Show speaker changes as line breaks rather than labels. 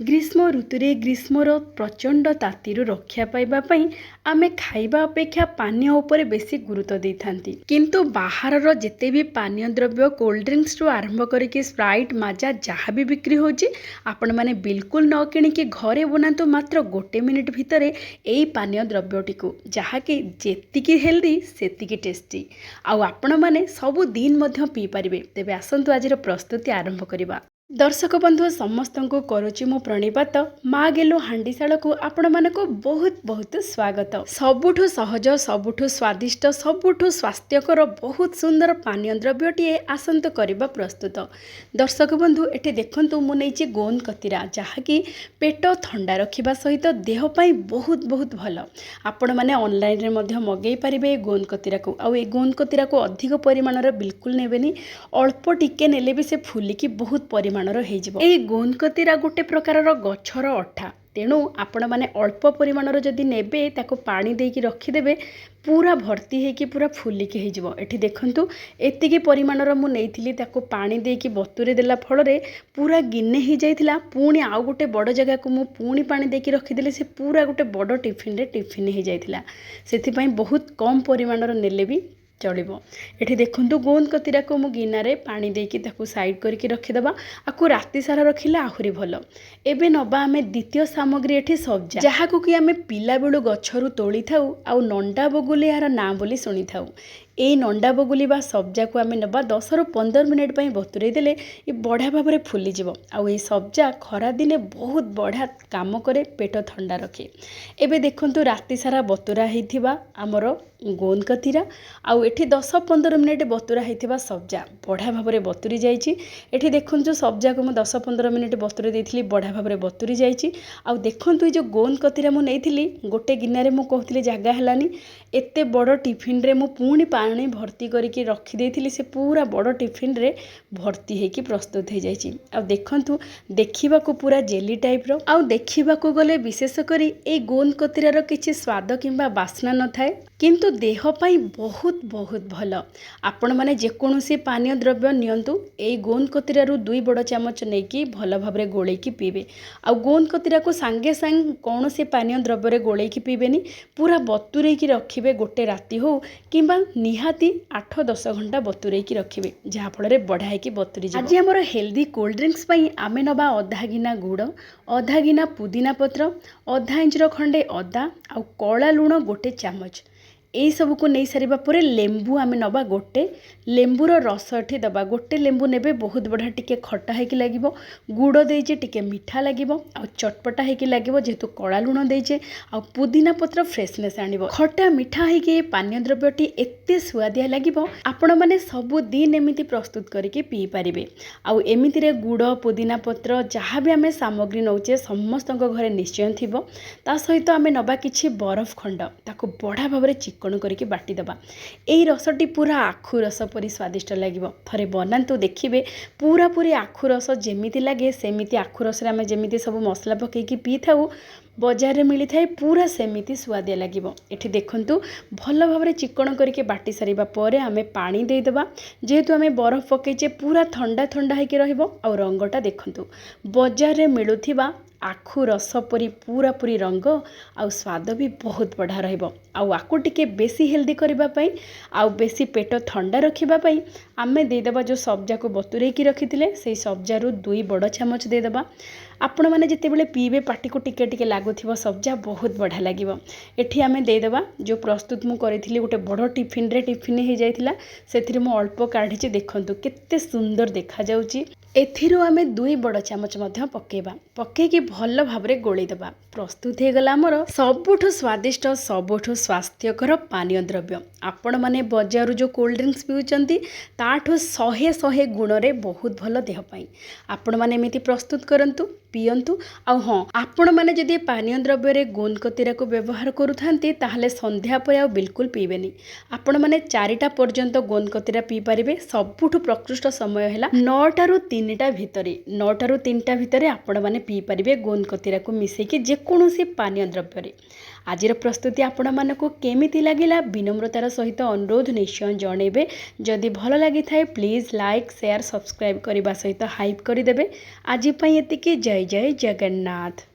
ଗ୍ରୀଷ୍ମ ଋତୁରେ ଗ୍ରୀଷ୍ମର ପ୍ରଚଣ୍ଡ ତାତିରୁ ରକ୍ଷା ପାଇବା ପାଇଁ ଆମେ ଖାଇବା ଅପେକ୍ଷା ପାନୀୟ ଉପରେ ବେଶୀ ଗୁରୁତ୍ୱ ଦେଇଥାନ୍ତି। କିନ୍ତୁ ବାହାରର ଯେତେ ବି ପାନୀୟ ଦ୍ରବ୍ୟ କୋଲ୍ଡ ଡ୍ରିଙ୍କସରୁ ଆରମ୍ଭ କରିକି ସ୍ପ୍ରାଇଟ୍ ମାଜା ଯାହା ବି ବିକ୍ରି ହେଉଛି, ଆପଣମାନେ ବିଲକୁଲ ନ କିଣିକି ଘରେ ବନାନ୍ତୁ ମାତ୍ର 1 ମିନିଟ୍ ଭିତରେ ଏଇ ପାନୀୟ ଦ୍ରବ୍ୟଟିକୁ, ଯାହାକି ଯେତିକି ହେଲ୍ଦି ସେତିକି ଟେଷ୍ଟି, ଆଉ ଆପଣମାନେ ସବୁଦିନ ମଧ୍ୟ ପିଇପାରିବେ। ତେବେ ଆସନ୍ତୁ ଆଜିର ପ୍ରସ୍ତୁତି ଆରମ୍ଭ କରିବା। ଦର୍ଶକ ବନ୍ଧୁ ସମସ୍ତଙ୍କୁ କରୁଛି ମୁଁ ପ୍ରଣିପାତ। ମା ଗେଲୁ ହାଣ୍ଡିଶାଳକୁ ଆପଣମାନଙ୍କୁ ବହୁତ ବହୁତ ସ୍ୱାଗତ। ସବୁଠୁ ସହଜ, ସବୁଠୁ ସ୍ୱାଦିଷ୍ଟ, ସବୁଠୁ ସ୍ୱାସ୍ଥ୍ୟକର ବହୁତ ସୁନ୍ଦର ପାନୀୟ ଦ୍ରବ୍ୟଟିଏ ଆସନ୍ତୁ କରିବା ପ୍ରସ୍ତୁତ। ଦର୍ଶକ ବନ୍ଧୁ ଏଠି ଦେଖନ୍ତୁ ମୁଁ ନେଇଛି ଗୋନ୍ଦ କତିରା, ଯାହାକି ପେଟ ଥଣ୍ଡା ରଖିବା ସହିତ ଦେହ ପାଇଁ ବହୁତ ବହୁତ ଭଲ। ଆପଣମାନେ ଅନଲାଇନରେ ମଧ୍ୟ ମଗାଇ ପାରିବେ ଏ ଗୋନ୍ଦ କତିରାକୁ। ଆଉ ଏ ଗୋନ୍ଦ କତିରାକୁ ଅଧିକ ପରିମାଣର ବିଲକୁଲ ନେବେନି, ଅଳ୍ପ ଟିକେ ନେଲେ ବି ସେ ଫୁଲିକି ବହୁତ ପରିମାଣର ହେଇଯିବ। ଏଇ ଗୋନ୍ଦ କତିରା ଗୋଟେ ପ୍ରକାରର ଗଛର ଅଠା, ତେଣୁ ଆପଣମାନେ ଅଳ୍ପ ପରିମାଣର ଯଦି ନେବେ ତାକୁ ପାଣି ଦେଇକି ରଖିଦେବେ, ପୁରା ଭର୍ତ୍ତି ହେଇକି ପୁରା ଫୁଲିକି ହେଇଯିବ। ଏଠି ଦେଖନ୍ତୁ ଏତିକି ପରିମାଣର ମୁଁ ନେଇଥିଲି, ତାକୁ ପାଣି ଦେଇକି ବତୁରେଇ ଦେଲା ଫଳରେ ପୁରା ଗିନେ ହେଇଯାଇଥିଲା। ପୁଣି ଆଉ ଗୋଟେ ବଡ଼ ଜାଗାକୁ ମୁଁ ପୁଣି ପାଣି ଦେଇକି ରଖିଦେଲି, ସେ ପୁରା ଗୋଟେ ବଡ଼ ଟିଫିନ୍ ହେଇଯାଇଥିଲା। ସେଥିପାଇଁ ବହୁତ କମ୍ ପରିମାଣର ନେଲେ ବି ଚଳିବ। ଏଠି ଦେଖନ୍ତୁ ଗୋନ୍ଦ କତିରାକୁ ମୁଁ ଗିନାରେ ପାଣି ଦେଇକି ତାକୁ ସାଇଡ଼୍ କରିକି ରଖିଦେବା। ଆକୁ ରାତି ସାରା ରଖିଲେ ଆହୁରି ଭଲ। ଏବେ ନେବା ଆମେ ଦ୍ୱିତୀୟ ସାମଗ୍ରୀ, ଏଠି ସବ୍ଜା, ଯାହାକୁ କି ଆମେ ପିଲାବେଳୁ ଗଛରୁ ତୋଳିଥାଉ ଆଉ ନଣ୍ଡା ବଗୁଲି ଏହାର ନାଁ ବୋଲି ଶୁଣିଥାଉ। ଏଇ ନଣ୍ଡା ବଗୁଲି ବା ସବ୍ଜାକୁ ଆମେ ନେବା 10ରୁ 15 ମିନିଟ୍ ପାଇଁ ବତୁରେଇ ଦେଲେ ଏ ବଢ଼ିଆ ଭାବରେ ଫୁଲିଯିବ। ଆଉ ଏଇ ସବ୍ଜା ଖରାଦିନେ ବହୁତ ବଢ଼ିଆ କାମ କରେ, ପେଟ ଥଣ୍ଡା ରଖେ। ଏବେ ଦେଖନ୍ତୁ ରାତି ସାରା ବତୁରା ହେଇଥିବା ଆମର ଗୋନ୍ଦ କତିରା ଆଉ ଏଠି 10-15 ମିନିଟ୍ ବତୁରା ହେଇଥିବା ସବ୍ଜା ବଢ଼ିଆ ଭାବରେ ବତୁରି ଯାଇଛି। ଏଠି ଦେଖନ୍ତୁ ସବ୍ଜାକୁ ମୁଁ 10-15 ମିନିଟ୍ ବତୁରି ଦେଇଥିଲି, ବଢ଼ିଆ ଭାବରେ ବତୁରି ଯାଇଛି। ଆଉ ଦେଖନ୍ତୁ ଏଇ ଯେଉଁ ଗୋନ୍ଦ କତିରା ମୁଁ ନେଇଥିଲି, ଗୋଟେ ଗିନାରେ ମୁଁ କହୁଥିଲି ଜାଗା ହେଲାନି, ଏତେ ବଡ଼ ଟିଫିନ୍ରେ ମୁଁ ପୁଣି ପାଣି ଭର୍ତ୍ତି କରିକି ରଖିଦେଇଥିଲି, ସେ ପୁରା ବଡ଼ ଟିଫିନ୍ରେ ଭର୍ତ୍ତି ହେଇକି ପ୍ରସ୍ତୁତ ହେଇଯାଇଛି। ଆଉ ଦେଖନ୍ତୁ ଦେଖିବାକୁ ପୁରା ଜେଲି ଟାଇପ୍ର, ଆଉ ଦେଖିବାକୁ ଗଲେ ବିଶେଷ କରି ଏଇ ଗୋନ୍ଦ କତିରାର କିଛି ସ୍ୱାଦ କିମ୍ବା ବାସ୍ନା ନଥାଏ, କିନ୍ତୁ ଦେହ ପାଇଁ ବହୁତ ବହୁତ ଭଲ। ଆପଣମାନେ ଯେକୌଣସି ପାନୀୟ ଦ୍ରବ୍ୟ ନିଅନ୍ତୁ, ଏଇ ଗୋନ୍ଦ କତିରାରୁ 2 ବଡ଼ ଚାମଚ ନେଇକି ଭଲ ଭାବରେ ଗୋଳେଇକି ପିଇବେ। ଆଉ ଗୋନ୍ଦ କତିରାକୁ ସାଙ୍ଗେ ସାଙ୍ଗେ କୌଣସି ପାନୀୟ ଦ୍ରବ୍ୟରେ ଗୋଳେଇକି ପିଇବେନି, ପୁରା ବତୁରେଇକି ରଖିବେ, ଗୋଟେ ରାତି ହଉ କିମ୍ବା ନିହାତି 8-10 ଘଣ୍ଟା ବତୁରେଇକି ରଖିବେ, ଯାହାଫଳରେ ବଢ଼ିଆ ହେଇକି ବତୁରିଯିବ। ଆଜି ଆମର ହେଲ୍ଦି କୋଲ୍ଡ ଡ୍ରିଙ୍କସ୍ ପାଇଁ ଆମେ ନେବା ଅଧା ଗିନା ଗୁଡ଼, ଅଧା ଗିନା ପୁଦିନା ପତ୍ର, ଅଧା ଇଞ୍ଚର ଖଣ୍ଡେ ଅଦା ଆଉ କଳା ଲୁଣ 1 ଚାମଚ। ଏଇସବୁକୁ ନେଇ ସାରିବା ପରେ ଲେମ୍ବୁ ଆମେ ନେବା ଗୋଟେ, ଲେମ୍ବୁର ରସ ଏଠି ଦେବା। ଗୋଟେ ଲେମ୍ବୁ ନେବେ, ବହୁତ ବଢ଼ିଆ ଟିକେ ଖଟା ହେଇକି ଲାଗିବ। ଗୁଡ଼ ଦେଇଛେ ଟିକେ ମିଠା ଲାଗିବ ଆଉ ଚଟପଟା ହେଇକି ଲାଗିବ, ଯେହେତୁ କଳା ଲୁଣ ଦେଇଛେ। ଆଉ ପୁଦିନା ପତ୍ର ଫ୍ରେଶନେସ୍ ଆଣିବ। ଖଟା ମିଠା ହେଇକି ଏ ପାନୀୟ ଦ୍ରବ୍ୟଟି ଏତେ ସୁଆଦିଆ ଲାଗିବ, ଆପଣମାନେ ସବୁଦିନ ଏମିତି ପ୍ରସ୍ତୁତ କରିକି ପିଇ ପାରିବେ। ଆଉ ଏମିତିରେ ଗୁଡ଼, ପୁଦିନା ପତ୍ର ଯାହା ବି ଆମେ ସାମଗ୍ରୀ ନେଉଛେ ସମସ୍ତଙ୍କ ଘରେ ନିଶ୍ଚୟ ଥିବ। ତା ସହିତ ଆମେ ନେବା କିଛି ବରଫ ଖଣ୍ଡ, ତାକୁ ବଢ଼ିଆ ଭାବରେ ଚିକଣ କରିକି ବାଟିଦେବା। ଏଇ ରସଟି ପୁରା ଆଖୁ ରସ ପରି ସ୍ୱାଦିଷ୍ଟ ଲାଗିବ। ଥରେ ବନାନ୍ତୁ ଦେଖିବେ, ପୁରାପୁରି ଆଖୁ ରସ ଯେମିତି ଲାଗେ ସେମିତି ଆଖୁ ରସରେ ଆମେ ଯେମିତି ସବୁ ମସଲା ପକାଇକି ପିଇଥାଉ, ବଜାରରେ ମିଳିଥାଏ, ପୁରା ସେମିତି ସୁଆଦିଆ ଲାଗିବ। ଏଠି ଦେଖନ୍ତୁ ଭଲ ଭାବରେ ଚିକଣ କରିକି ବାଟି ସାରିବା ପରେ ଆମେ ପାଣି ଦେଇଦେବା। ଯେହେତୁ ଆମେ ବରଫ ପକାଇଛେ, ପୁରା ଥଣ୍ଡା ଥଣ୍ଡା ହେଇକି ରହିବ। ଆଉ ରଙ୍ଗଟା ଦେଖନ୍ତୁ, ବଜାରରେ ମିଳୁଥିବା ଆଖୁ ରସ ପରି ପୁରାପୁରି ରଙ୍ଗ, ଆଉ ସ୍ୱାଦ ବି ବହୁତ ବଢ଼ିଆ ରହିବ। ଆଉ ଆକୁ ଟିକେ ବେଶୀ ହେଲ୍ଦି କରିବା ପାଇଁ ଆଉ ବେଶୀ ପେଟ ଥଣ୍ଡା ରଖିବା ପାଇଁ ଆମେ ଦେଇଦେବା ଯେଉଁ ସବ୍ଜାକୁ ବତୁରେଇକି ରଖିଥିଲେ, ସେଇ ସବ୍ଜାରୁ 2 ବଡ଼ ଚାମଚ ଦେଇଦେବା। ଆପଣମାନେ ଯେତେବେଳେ ପିଇବେ ପାଟିକୁ ଟିକେ ଟିକେ ଲାଗୁଥିବ ସବ୍ଜା, ବହୁତ ବଢ଼ିଆ ଲାଗିବ। ଏଠି ଆମେ ଦେଇଦେବା ଯେଉଁ ପ୍ରସ୍ତୁତ ମୁଁ କରିଥିଲି, ଗୋଟେ ବଡ଼ ଟିଫିନ୍ ହେଇଯାଇଥିଲା, ସେଥିରେ ମୁଁ ଅଳ୍ପ କାଢ଼ିଛି। ଦେଖନ୍ତୁ କେତେ ସୁନ୍ଦର ଦେଖାଯାଉଛି। ଏଥିରୁ ଆମେ 2 ବଡ଼ ଚାମଚ ମଧ୍ୟ ପକାଇବା, ପକାଇକି ଭଲ ଭାବରେ ଗୋଳେଇଦେବା। ପ୍ରସ୍ତୁତ ହେଇଗଲା ଆମର ସବୁଠୁ ସ୍ୱାଦିଷ୍ଟ, ସବୁଠୁ ସ୍ୱାସ୍ଥ୍ୟକର ପାନୀୟ ଦ୍ରବ୍ୟ। ଆପଣମାନେ ବଜାରରୁ ଯେଉଁ କୋଲ୍ଡ ଡ୍ରିଙ୍କସ୍ ପିଉଛନ୍ତି, ତାଠୁ 100 ଗୁଣରେ ବହୁତ ଭଲ ଦେହ ପାଇଁ। ଆପଣମାନେ ଏମିତି ପ୍ରସ୍ତୁତ କରନ୍ତୁ, ପିଅନ୍ତୁ। ଆଉ ହଁ, ଆପଣମାନେ ଯଦି ପାନୀୟ ଦ୍ରବ୍ୟରେ ଗୋନ୍ଦ କତିରାକୁ ବ୍ୟବହାର କରୁଥାନ୍ତି, ତାହେଲେ ସନ୍ଧ୍ୟା ପରେ ଆଉ ବିଲକୁଲ ପିଇବେନି। ଆପଣମାନେ 4ଟା ପର୍ଯ୍ୟନ୍ତ ଗୋନ୍ଦ କତିରା ପିଇପାରିବେ। ସବୁଠୁ ପ୍ରକୃଷ୍ଟ ସମୟ ହେଲା 9ଟାରୁ 3ଟା ଭିତରେ। 9ଟାରୁ 3ଟା ଭିତରେ ଆପଣମାନେ ପିଇପାରିବେ ଗୋନ୍ଦ କତିରାକୁ ମିଶାଇକି ଯେକୌଣସି ପାନୀୟ ଦ୍ରବ୍ୟରେ। ଆଜିର ପ୍ରସ୍ତୁତି ଆପଣମାନଙ୍କୁ କେମିତି ଲାଗିଲା ବିନମ୍ରତାର ସହିତ ଅନୁରୋଧ ନିଶ୍ଚୟ ଜଣାଇବେ। ଯଦି ଭଲ ଲାଗିଥାଏ ପ୍ଲିଜ୍ ଲାଇକ୍, ସେୟାର, ସବସ୍କ୍ରାଇବ୍ କରିବା ସହିତ ହାଇପ୍ କରିଦେବେ। ଆଜି ପାଇଁ ଏତିକି। ଜୟ ଜୟ ଜୟ ଜଗନ୍ନାଥ।